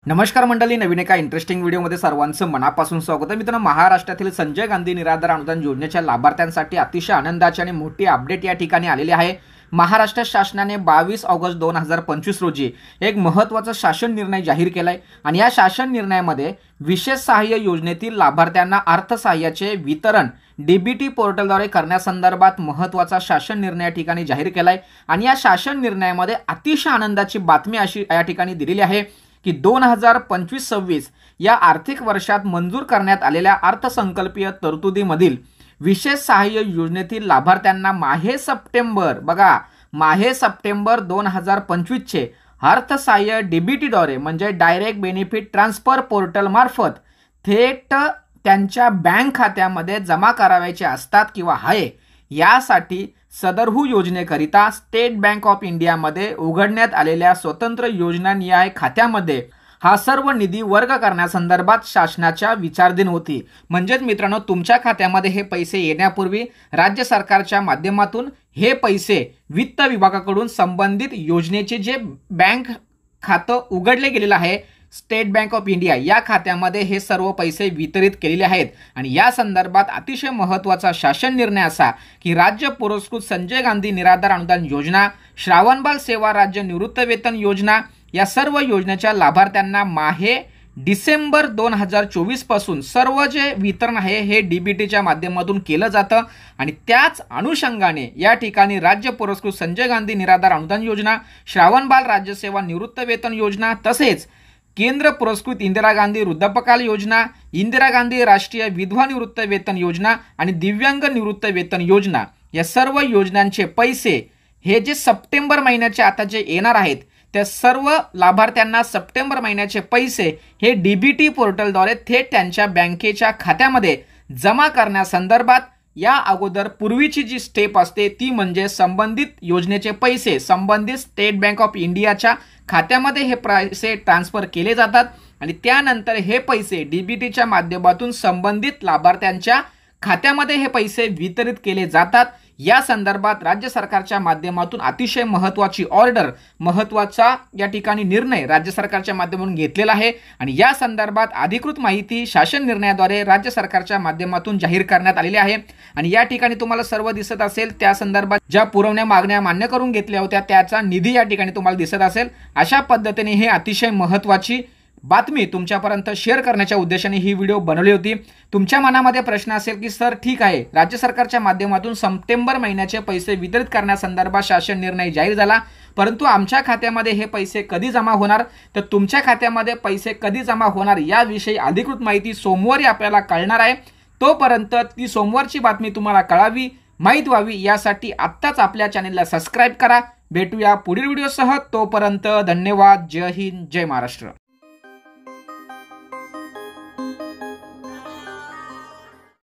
नमस्कार मंडळी, नवीन एका इंटरेस्टिंग व्हिडिओमध्ये सर्वांचं मनापासून स्वागत आहे। मित्रांनो, महाराष्ट्रातील संजय गांधी निराधार अनुदान योजनेच्या लाभार्थ्यांसाठी अतिशय आनंदाची आणि मोठी अपडेट या ठिकाणी आलेली आहे। महाराष्ट्र शासनाने 22 ऑगस्ट 2025 रोजी एक महत्त्वाचा शासन निर्णय जाहीर केलाय आणि या शासन निर्णयामध्ये विशेष सहाय्य योजनेतील लाभार्थ्यांना अर्थसहाय्याचे वितरण डीबीटी पोर्टलद्वारे करण्यासंदर्भात महत्त्वाचा शासन निर्णय या ठिकाणी जाहीर केलाय आणि या शासन निर्णयामध्ये अतिशय आनंदाची बातमी अशी या ठिकाणी दिलेली आहे की 2025-26 या आर्थिक वर्षात मंजूर करण्यात आलेल्या अर्थसंकल्पीय तरतुदीमधील विशेष सहाय्य योजनेतील लाभार्थ्यांना माहे सप्टेंबर 2025 चे अर्थसहाय्य डीबीटीद्वारे म्हणजे डायरेक्ट बेनिफिट ट्रान्सफर पोर्टल मार्फत थेट त्यांच्या बँक खात्यामध्ये जमा करावयाचे असतात किंवा आहे। यासाठी सदरहू योजनेकरिता स्टेट बँक ऑफ इंडियामध्ये उघडण्यात आलेल्या स्वतंत्र योजनानिहाय खात्यामध्ये हा सर्व निधी वर्ग करण्यासंदर्भात शासनाच्या विचारधीन होती। म्हणजेच मित्रांनो, तुमच्या खात्यामध्ये हे पैसे येण्यापूर्वी राज्य सरकारच्या माध्यमातून हे पैसे वित्त विभागाकडून संबंधित योजनेचे जे बँक खातं उघडले गेलेलं आहे स्टेट बँक ऑफ इंडिया या खात्यामध्ये हे सर्व पैसे वितरित केलेले आहेत। आणि या संदर्भात अतिशय महत्त्वाचा शासन निर्णय असा की राज्य पुरस्कृत संजय गांधी निराधार अनुदान योजना, श्रावणबाल सेवा राज्य निवृत्त वेतन योजना या सर्व योजनेच्या लाभार्थ्यांना माहे डिसेंबर 2024 पासून सर्व जे वितरण आहे हे डीबीटीच्या माध्यमातून केलं जातं। आणि त्याच अनुषंगाने या ठिकाणी राज्य पुरस्कृत संजय गांधी निराधार अनुदान योजना, श्रावणबाल राज्यसेवा निवृत्त वेतन योजना तसेच केंद्र पुरस्कृत इंदिरा गांधी वृद्धापकाल योजना, इंदिरा गांधी राष्ट्रीय विधवा निवृत्त वेतन योजना आणि दिव्यांग निवृत्त वेतन योजना या सर्व योजनांचे पैसे हे जे सप्टेंबर महिन्याचे आता जे येणार आहेत त्या सर्व लाभार्थ्यांना सप्टेंबर महिन्याचे पैसे हे डीबीटी पोर्टलद्वारे थेट त्यांच्या बँकेच्या खात्यामध्ये जमा करण्यासंदर्भात या अगोदर पूर्वीची जी स्टेप असते ती म्हणजे संबंधित योजनेचे पैसे संबंधित स्टेट बँक ऑफ इंडियाच्या खात्यामध्ये हे पैसे ट्रान्सफर केले जातात आणि त्यानंतर हे पैसे डीबीटीच्या माध्यमातून संबंधित लाभार्थ्यांच्या खात्यामध्ये हे पैसे वितरित केले जातात। या संदर्भात राज्य सरकारच्या माध्यमातून अतिशय महत्त्वाची ऑर्डर, महत्त्वाचा या ठिकाणी निर्णय राज्य सरकारच्या माध्यमातून घेतलेला आहे आणि या संदर्भात अधिकृत माहिती शासन निर्णयाद्वारे राज्य सरकारच्या माध्यमातून जाहीर करण्यात आलेली आहे। आणि या ठिकाणी तुम्हाला सर्व दिसत असेल त्या संदर्भात ज्या पुरवण्या मागण्या मान्य करून घेतल्या होत्या त्याचा निधी या ठिकाणी तुम्हाला दिसत असेल। अशा पद्धतीने हे अतिशय महत्त्वाची बातमी तुमच्यापर्यंत शेअर करण्याच्या उद्देशाने ही व्हिडिओ बनवली होती। तुमच्या मनामध्ये प्रश्न असेल की सर ठीक आहे, राज्य सरकारच्या माध्यमातून सप्टेंबर महिन्याचे पैसे वितरित करण्यासंदर्भात शासन निर्णय जाहीर झाला, परंतु आमच्या खात्यामध्ये हे पैसे कधी जमा होणार, तर तुमच्या खात्यामध्ये पैसे कधी जमा होणार याविषयी अधिकृत माहिती सोमवारी आपल्याला कळणार आहे। तोपर्यंत ती सोमवारची बातमी तुम्हाला कळावी, माहीत व्हावी यासाठी आत्ताच आपल्या चॅनेलला सबस्क्राईब करा। भेटूया पुढील व्हिडिओसह, तोपर्यंत धन्यवाद। जय हिंद, जय महाराष्ट्र।